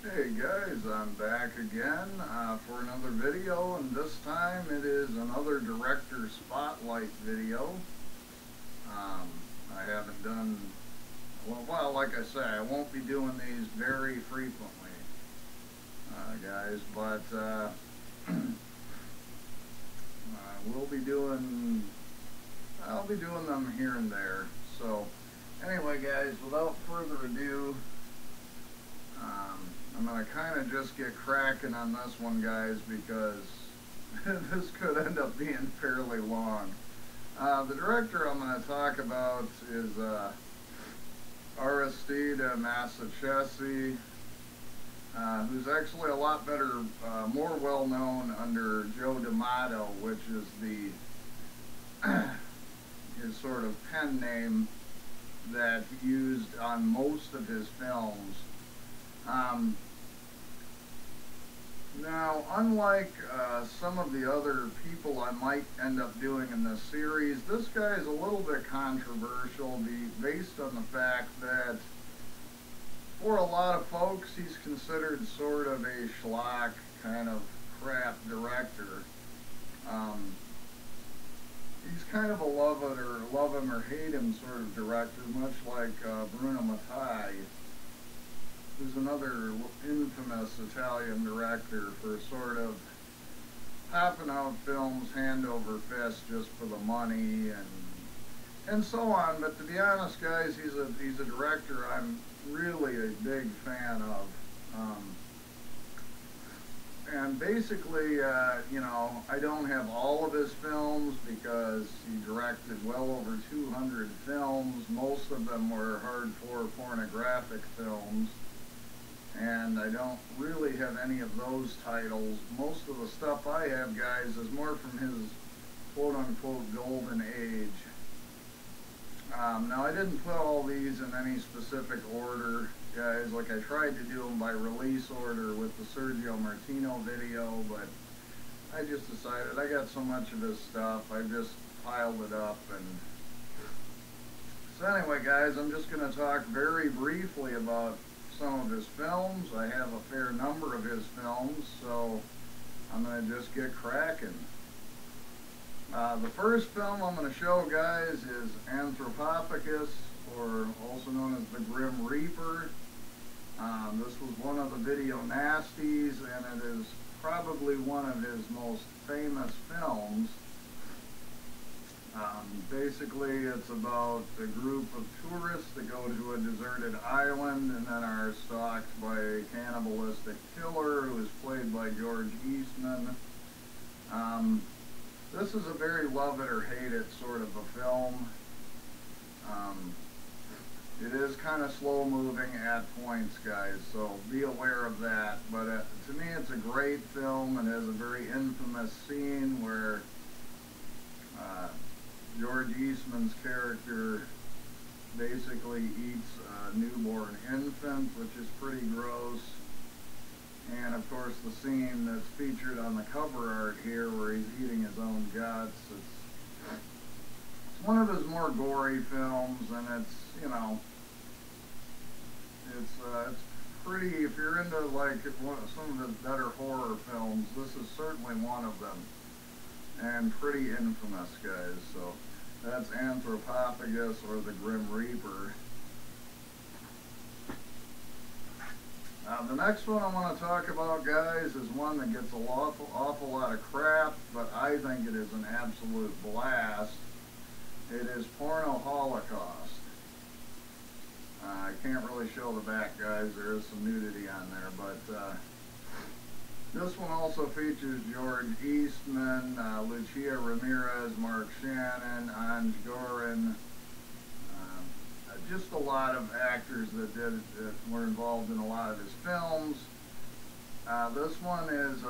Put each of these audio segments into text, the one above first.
Hey guys, I'm back again for another video, and this time it is another director spotlight video. I haven't done, well, like I say, I won't be doing these very frequently, guys, but we'll be doing, I'll be doing them here and there. So, anyway guys, without further ado, I'm going to kind of just get cracking on this one, guys, because this could end up being fairly long. The director I'm going to talk about is Aristide Massachesi, who's actually a lot better, more well-known under Joe D'Amato, which is his sort of pen name that he used on most of his films. Now, unlike some of the other people I might end up doing in this series, this guy is a little bit controversial based on the fact that for a lot of folks he's considered sort of a schlock kind of crap director. He's kind of a love him or hate him sort of director, much like Bruno Mattei, who's another infamous Italian director for sort of popping out films hand over fist just for the money and so on. But to be honest, guys, he's a director I'm really a big fan of. And basically, you know, I don't have all of his films because he directed well over 200 films. Most of them were hardcore pornographic films. And I don't really have any of those titles. Most of the stuff I have, guys, is more from his quote-unquote golden age. Now, I didn't put all these in any specific order, guys. Like, I tried to do them by release order with the Sergio Martino video, but I just decided I got so much of his stuff, I just piled it up. And so anyway, guys, I'm just going to talk very briefly about some of his films. I have a fair number of his films, so I'm going to just get cracking. The first film I'm going to show, guys, is Anthropophagus, or also known as the Grim Reaper. This was one of the video nasties, and it is probably one of his most famous films. Basically, it's about a group of tourists that go to a deserted island and then are stalked by a cannibalistic killer who is played by George Eastman. This is a very love it or hate it sort of a film. It is kind of slow moving at points, guys, so be aware of that. But to me, it's a great film. It has a very infamous scene where George Eastman's character basically eats a newborn infant, which is pretty gross. And of course the scene that's featured on the cover art here where he's eating his own guts, it's one of his more gory films, and it's, you know, it's pretty, if you're into like some of his better horror films, this is certainly one of them. And pretty infamous, guys. So that's Anthropophagus, or the Grim Reaper. The next one I want to talk about, guys, is one that gets an awful lot of crap, but I think it is an absolute blast. It is Porno, Holocaust. I can't really show the back, guys. There is some nudity on there, but this one also features George Eastman, Lucia Ramirez, Mark Shannon, Anj Gorin, just a lot of actors that were involved in a lot of his films. This one is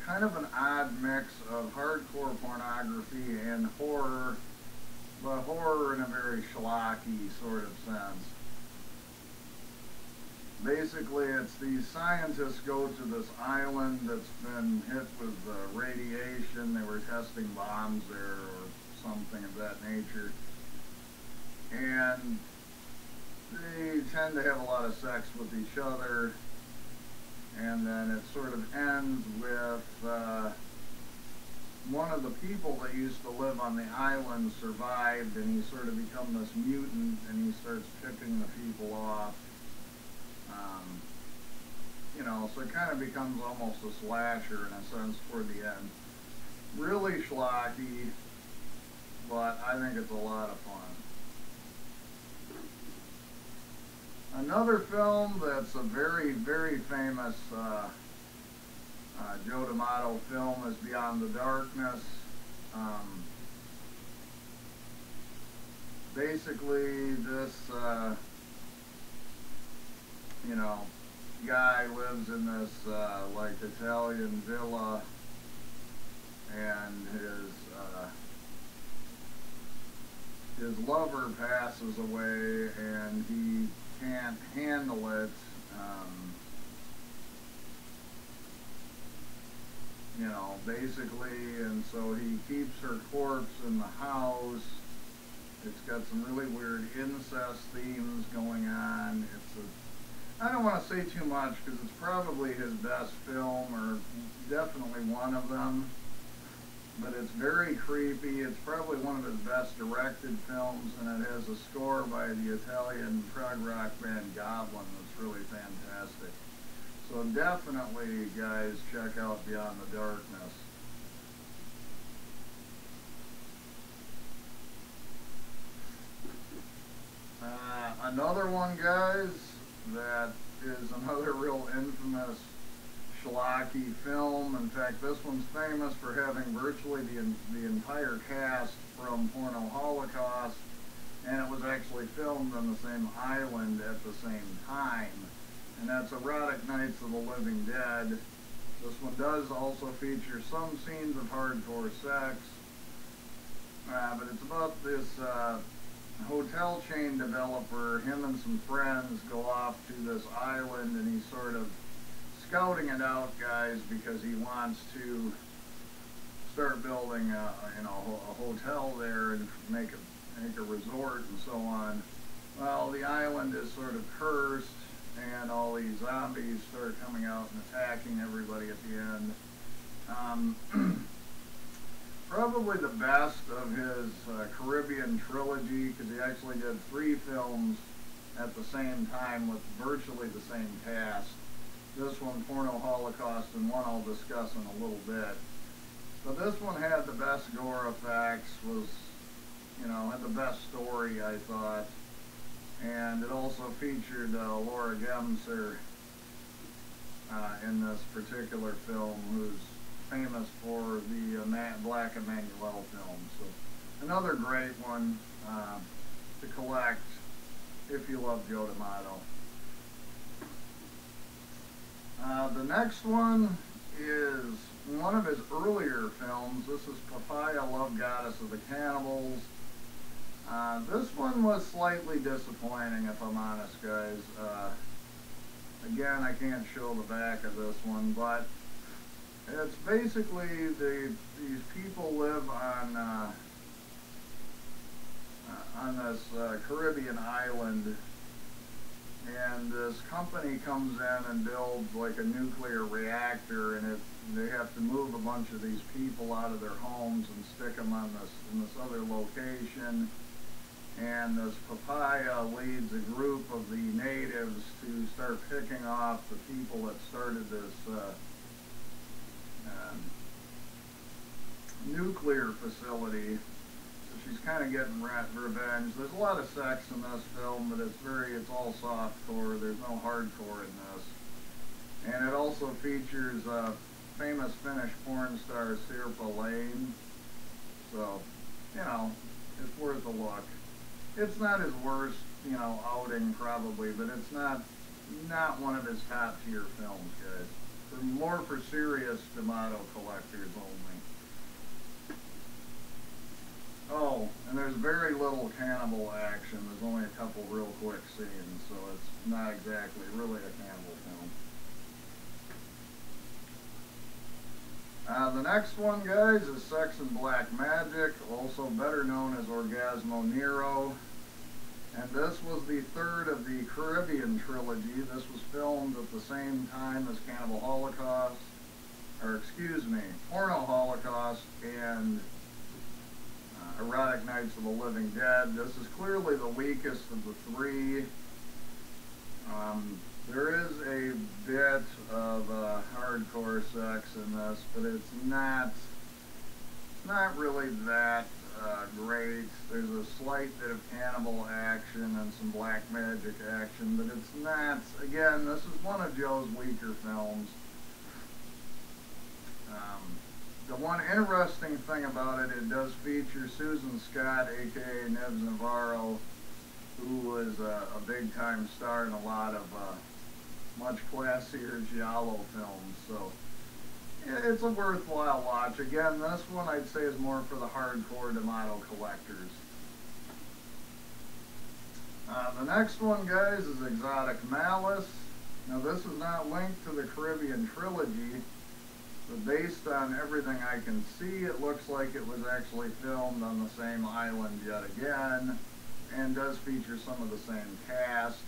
kind of an odd mix of hardcore pornography and horror, but horror in a very schlocky sort of sense. Basically, it's these scientists go to this island that's been hit with radiation. They were testing bombs there or something of that nature. And they tend to have a lot of sex with each other. And then it sort of ends with one of the people that used to live on the island survived, and he sort of become this mutant, and he starts picking the people off. You know, so it kind of becomes almost a slasher in a sense toward the end. Really schlocky, but I think it's a lot of fun. Another film that's a very, very famous Joe D'Amato film is Beyond the Darkness. Basically, this, you know, guy lives in this, like, Italian villa, and his lover passes away, and he can't handle it. You know, basically, and so he keeps her corpse in the house. It's got some really weird incest themes going on. I don't want to say too much because it's probably his best film, or definitely one of them. But it's very creepy. It's probably one of his best directed films, and it has a score by the Italian prog rock band Goblin that's really fantastic. So definitely, guys, check out Beyond the Darkness. Another one, guys, that is another real infamous schlocky film. In fact, this one's famous for having virtually the entire cast from Porno Holocaust, and it was actually filmed on the same island at the same time. And that's Erotic Nights of the Living Dead. This one does also feature some scenes of hardcore sex, but it's about this hotel chain developer. Him and some friends go off to this island, and he's sort of scouting it out, guys, because he wants to start building a hotel there and make a resort and so on. Well, the island is sort of cursed, and all these zombies start coming out and attacking everybody at the end. Probably the best of his Caribbean trilogy, because he actually did 3 films at the same time with virtually the same cast. This one, Porno Holocaust, and one I'll discuss in a little bit. But this one had the best gore effects, had the best story, I thought. And it also featured Laura Gemser in this particular film, who's famous for the Black Emanuelle film. So another great one to collect if you love Joe D'Amato. The next one is one of his earlier films. This is Papaya, Love Goddess of the Cannibals. This one was slightly disappointing, if I'm honest, guys. Again, I can't show the back of this one, but it's basically these people live on this Caribbean island, and this company comes in and builds like a nuclear reactor, and they have to move a bunch of these people out of their homes and stick them in this other location. And this Papaya leads a group of the natives to start picking off the people that started this nuclear facility. So she's kind of getting revenge. There's a lot of sex in this film, but it's all softcore. There's no hardcore in this. And it also features famous Finnish porn star Sirpa Lane. So, it's worth a look. It's not his worst, outing probably, but it's not one of his top tier films, guys. More for serious D'Amato collectors only. Oh, and there's very little cannibal action. There's only a couple real quick scenes, so it's not exactly really a cannibal film. The next one, guys, is Sex and Black Magic, also better known as Orgasmo Nero. And this was the third of the Caribbean trilogy. This was filmed at the same time as Cannibal Holocaust, or excuse me, Porno Holocaust and Erotic Nights of the Living Dead. This is clearly the weakest of the three. There is a bit of hardcore sex in this, but it's not really that great. There's a slight bit of cannibal action and some black magic action, but it's not, again, this is one of Joe's weaker films. The one interesting thing about it, it does feature Susan Scott, aka Nibs Navarro, who was a big-time star in a lot of much classier giallo films. So it's a worthwhile watch. Again, this one I'd say is more for the hardcore D'Amato collectors. The next one, guys, is Exotic Malice. Now, this is not linked to the Caribbean trilogy, but based on everything I can see, it looks like it was actually filmed on the same island yet again, and does feature some of the same cast.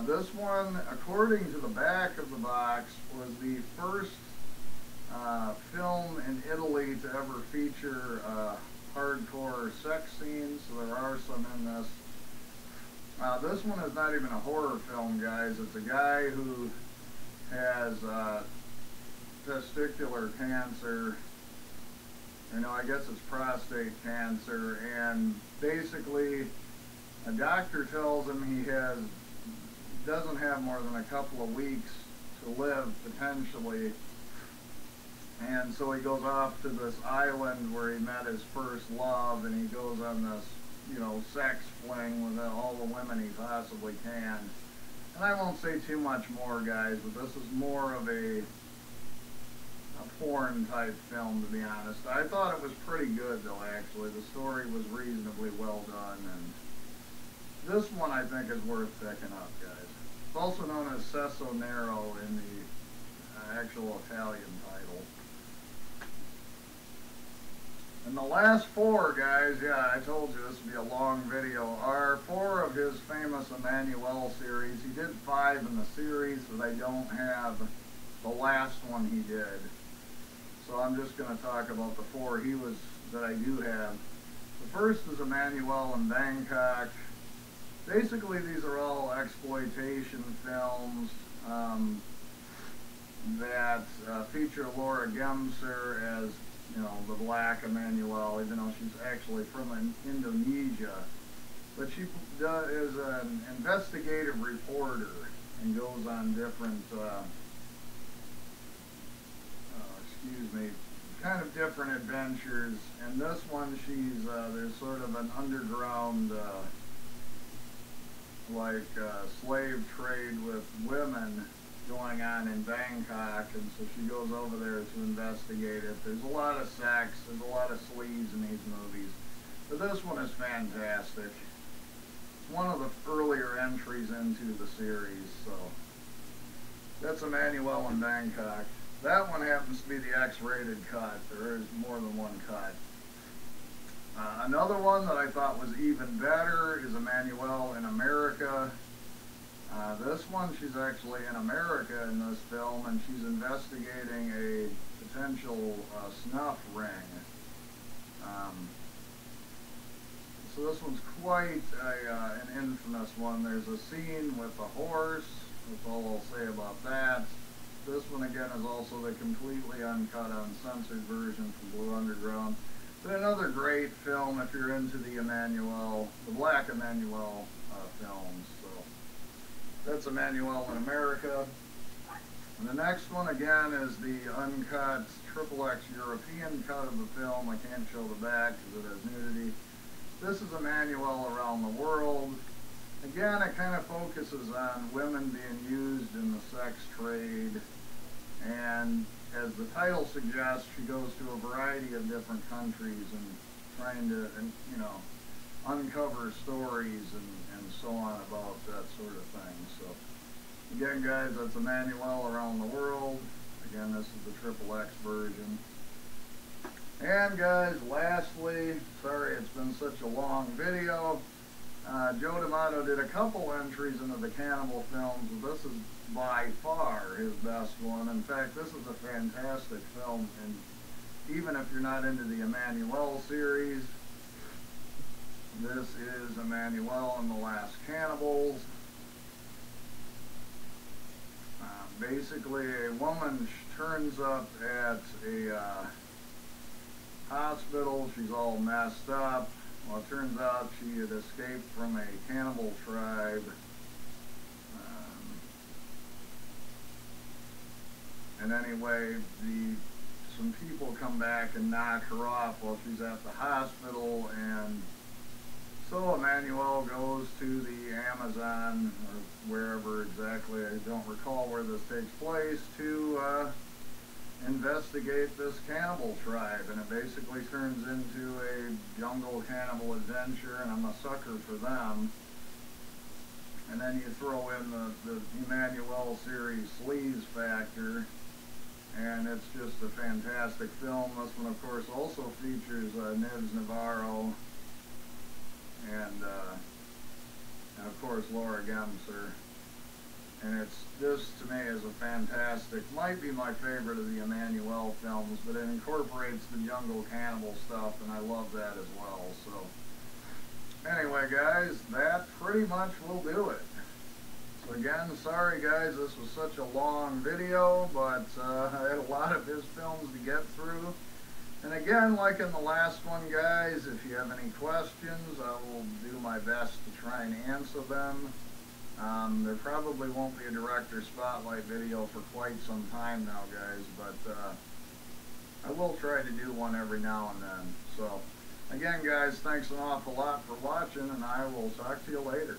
This one, according to the back of the box, was the first film in Italy to ever feature hardcore sex scenes, so there are some in this. This one is not even a horror film, guys. It's a guy who has testicular cancer. I guess it's prostate cancer, and basically a doctor tells him he doesn't have more than a couple of weeks to live, potentially. And so he goes off to this island where he met his first love, and he goes on this, sex fling with all the women he possibly can. And I won't say too much more, guys, but this is more of a porn type film, to be honest. I thought it was pretty good, though, actually. The story was reasonably well done, and this one I think is worth picking up, guys. It's also known as Sesso Nero in the actual Italian title. And the last four, guys, yeah, I told you this would be a long video, are four of his famous Emanuelle series. He did 5 in the series, but I don't have the last one he did. So I'm just going to talk about the 4 that I do have. The first is Emanuelle in Bangkok. Basically, these are all exploitation films that feature Laura Gemser as, the black Emanuelle, even though she's actually from Indonesia. But she is an investigative reporter and goes on different, kind of different adventures. And this one, there's sort of an underground, slave trade with women going on in Bangkok, and so she goes over there to investigate it. There's a lot of sex, there's a lot of sleaze in these movies, but this one is fantastic. It's one of the earlier entries into the series, so that's Emanuelle in Bangkok. That one happens to be the X-rated cut. There is more than one cut. Another one that I thought was even better is Emanuelle in America. This one, she's actually in America in this film, and she's investigating a potential snuff ring. So this one's quite an infamous one. There's a scene with a horse. That's all I'll say about that. This one, again, is also the completely uncut, uncensored version from Blue Underground. But another great film if you're into the Emanuelle, the black Emanuelle films. So that's Emanuelle in America. And the next one, again, is the uncut XXX European cut of the film. I can't show the back because it has nudity. This is Emanuelle around the world. Again, it kind of focuses on women being used in the sex trade, and as the title suggests, she goes to a variety of different countries and trying to, uncover stories and so on about that sort of thing. So, again, guys, that's Emanuelle around the world. Again, this is the XXX version. And guys, lastly, sorry it's been such a long video, Joe D'Amato did a couple entries into the Cannibal films, but this is by far his best one. In fact, this is a fantastic film, and even if you're not into the Emanuelle series, this is Emanuelle and the Last Cannibals. Basically, a woman turns up at a hospital. She's all messed up. Well, it turns out she had escaped from a cannibal tribe. And anyway, some people come back and knock her off while she's at the hospital, and so Emanuelle goes to the Amazon, or wherever exactly, I don't recall where this takes place, to investigate this cannibal tribe, and it basically turns into a jungle cannibal adventure, and I'm a sucker for them. And then you throw in the Emanuelle series sleaze factor, and it's just a fantastic film. This one, of course, also features Nibs Navarro, and of course Laura Gemser. And this to me is a fantastic, might be my favorite of the Emanuelle films, but it incorporates the jungle cannibal stuff, and I love that as well. So anyway, guys, that pretty much will do it. So again, sorry guys, this was such a long video, but I had a lot of his films to get through. And again, like in the last one, guys, if you have any questions, I will do my best to try and answer them. There probably won't be a director spotlight video for quite some time now, guys, but I will try to do one every now and then. So again, guys, thanks an awful lot for watching, and I will talk to you later.